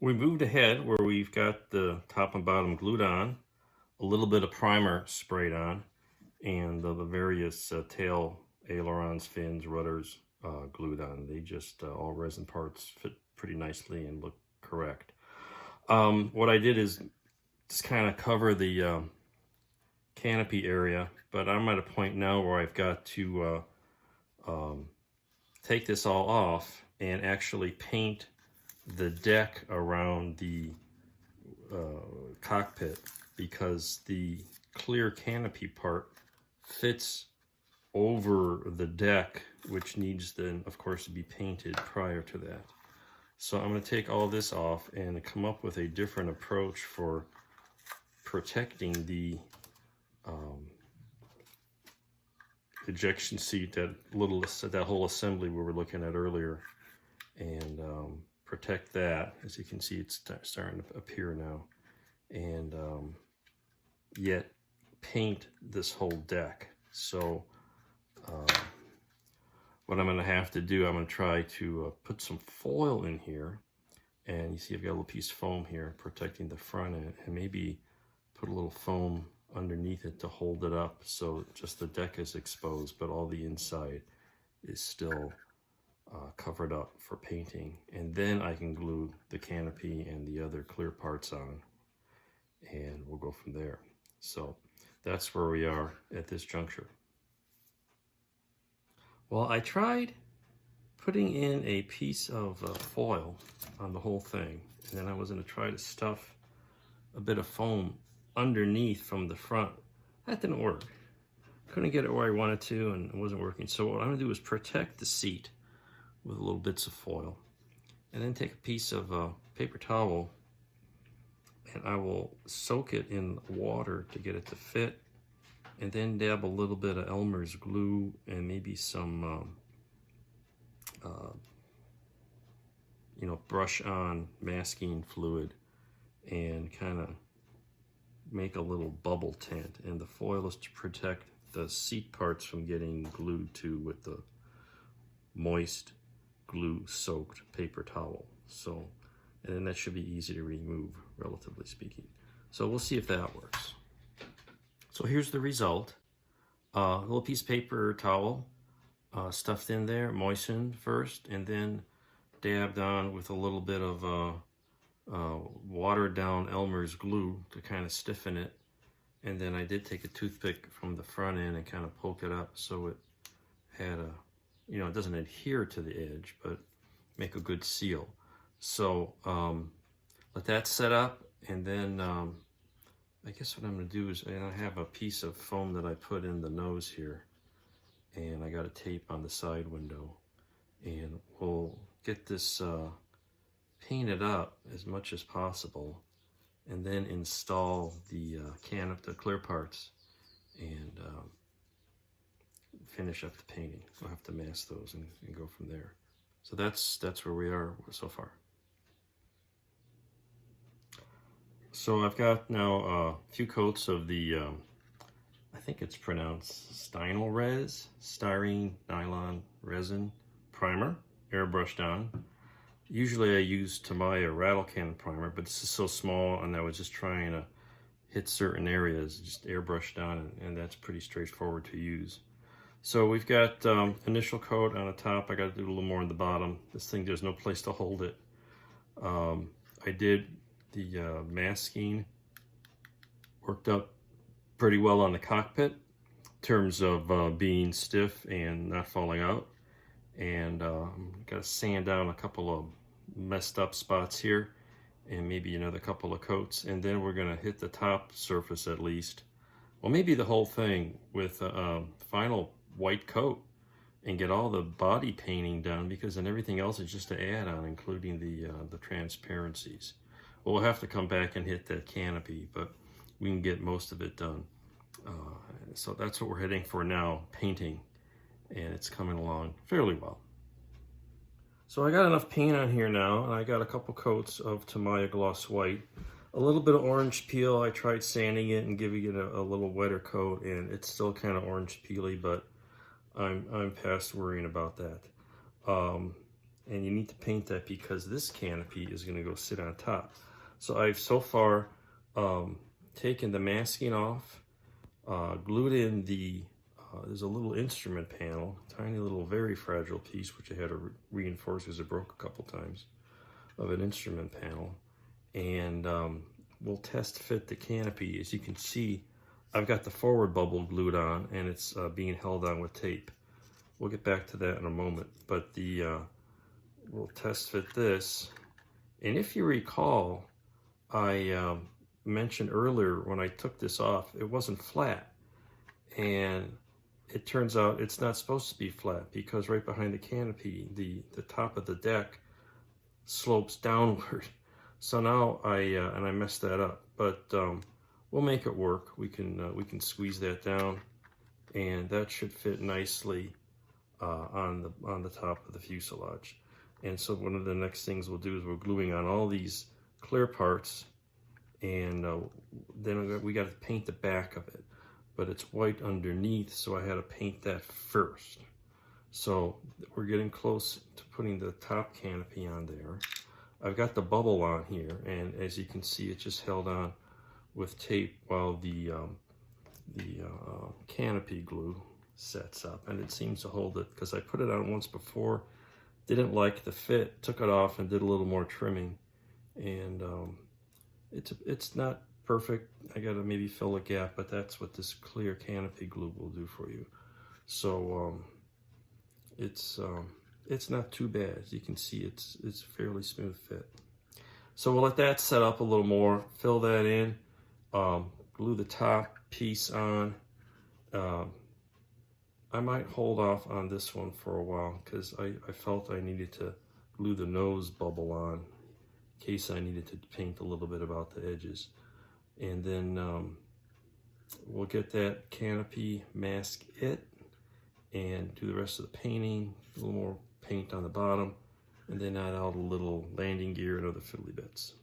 We moved ahead where we've got the top and bottom glued on, a little bit of primer sprayed on, and the various tail ailerons, fins, rudders glued on. They just, all resin parts fit pretty nicely and look correct. What I did is just kind of cover the canopy area, but I'm at a point now where I've got to take this all off and actually paint the deck around the cockpit, because the clear canopy part fits over the deck, which needs then of course to be painted prior to that. So I'm going to take all this off and come up with a different approach for protecting the ejection seat, that whole assembly we were looking at earlier, and protect that. As you can see, it's starting to appear now, and yet paint this whole deck. So what I'm going to have to do, I'm going to try to put some foil in here, and you see I've got a little piece of foam here protecting the front end, and maybe put a little foam underneath it to hold it up so just the deck is exposed, but all the inside is still covered up for painting. And then I can glue the canopy and the other clear parts on, and we'll go from there. So that's where we are at this juncture. Well, I tried putting in a piece of foil on the whole thing, and then I was going to try to stuff a bit of foam underneath from the front. That didn't work. Couldn't get it where I wanted to, and it wasn't working. So what I'm going to do is protect the seat with little bits of foil, and then take a piece of paper towel, and I will soak it in water to get it to fit, and then dab a little bit of Elmer's glue and maybe some brush on masking fluid, and kind of make a little bubble tent. And the foil is to protect the seat parts from getting glued to with the moist glue soaked paper towel. So, and then that should be easy to remove, relatively speaking. So we'll see if that works. So here's the result. A little piece of paper towel stuffed in there, moistened first, and then dabbed on with a little bit of watered down Elmer's glue to kind of stiffen it. And then I did take a toothpick from the front end and kind of poke it up so it had a, it doesn't adhere to the edge, but make a good seal. So let that set up, and then I guess what I'm going to do is, I have a piece of foam that I put in the nose here, and I got a tape on the side window, and we'll get this painted up as much as possible, and then install the the clear parts, and finish up the painting. We'll have to mask those and go from there. So that's where we are so far. So I've got now a few coats of the, I think it's pronounced styrene nylon resin primer, airbrushed on. Usually I use Tamiya rattle can primer, but this is so small, and I was just trying to hit certain areas, just airbrushed on, and that's pretty straightforward to use. So we've got initial coat on the top. I got to do a little more on the bottom. This thing, there's no place to hold it. I did the masking, worked up pretty well on the cockpit in terms of being stiff and not falling out. And got to sand down a couple of messed up spots here, and maybe another couple of coats, and then we're going to hit the top surface at least, well, maybe the whole thing, with a final white coat, and get all the body painting done, because then everything else is just to add on, including the transparencies. Well, we'll have to come back and hit that canopy, but we can get most of it done. So that's what we're heading for now, painting, and it's coming along fairly well. So I got enough paint on here now, and I got a couple coats of Tamiya gloss white, a little bit of orange peel. I tried sanding it and giving it a little wetter coat, and it's still kind of orange peely, but I'm past worrying about that. and you need to paint that because this canopy is going to go sit on top. So I've so far taken the masking off, glued in the, there's a little instrument panel, tiny little very fragile piece, which I had to reinforce because it broke a couple times, of an instrument panel. And we'll test fit the canopy. As you can see, I've got the forward bubble glued on, and it's being held on with tape. We'll get back to that in a moment, but we'll test fit this. And if you recall, I mentioned earlier when I took this off, it wasn't flat. And it turns out it's not supposed to be flat because right behind the canopy, the top of the deck slopes downward. So now I messed that up, but we'll make it work. We can squeeze that down, and that should fit nicely on the top of the fuselage. And so one of the next things we'll do is we're gluing on all these clear parts, and then we got to paint the back of it. But it's white underneath, so I had to paint that first. So we're getting close to putting the top canopy on there. I've got the bubble on here, and as you can see, it's just held on with tape while the canopy glue sets up, and it seems to hold it because I put it on once before, didn't like the fit, took it off and did a little more trimming, and it's not perfect. I gotta maybe fill a gap, but that's what this clear canopy glue will do for you. So it's not too bad. As you can see, it's a fairly smooth fit. So we'll let that set up a little more, fill that in, glue the top piece on. I might hold off on this one for a while because I felt I needed to glue the nose bubble on in case I needed to paint a little bit about the edges. And then we'll get that canopy, mask it, and do the rest of the painting, a little more paint on the bottom, and then add out a little landing gear and other fiddly bits.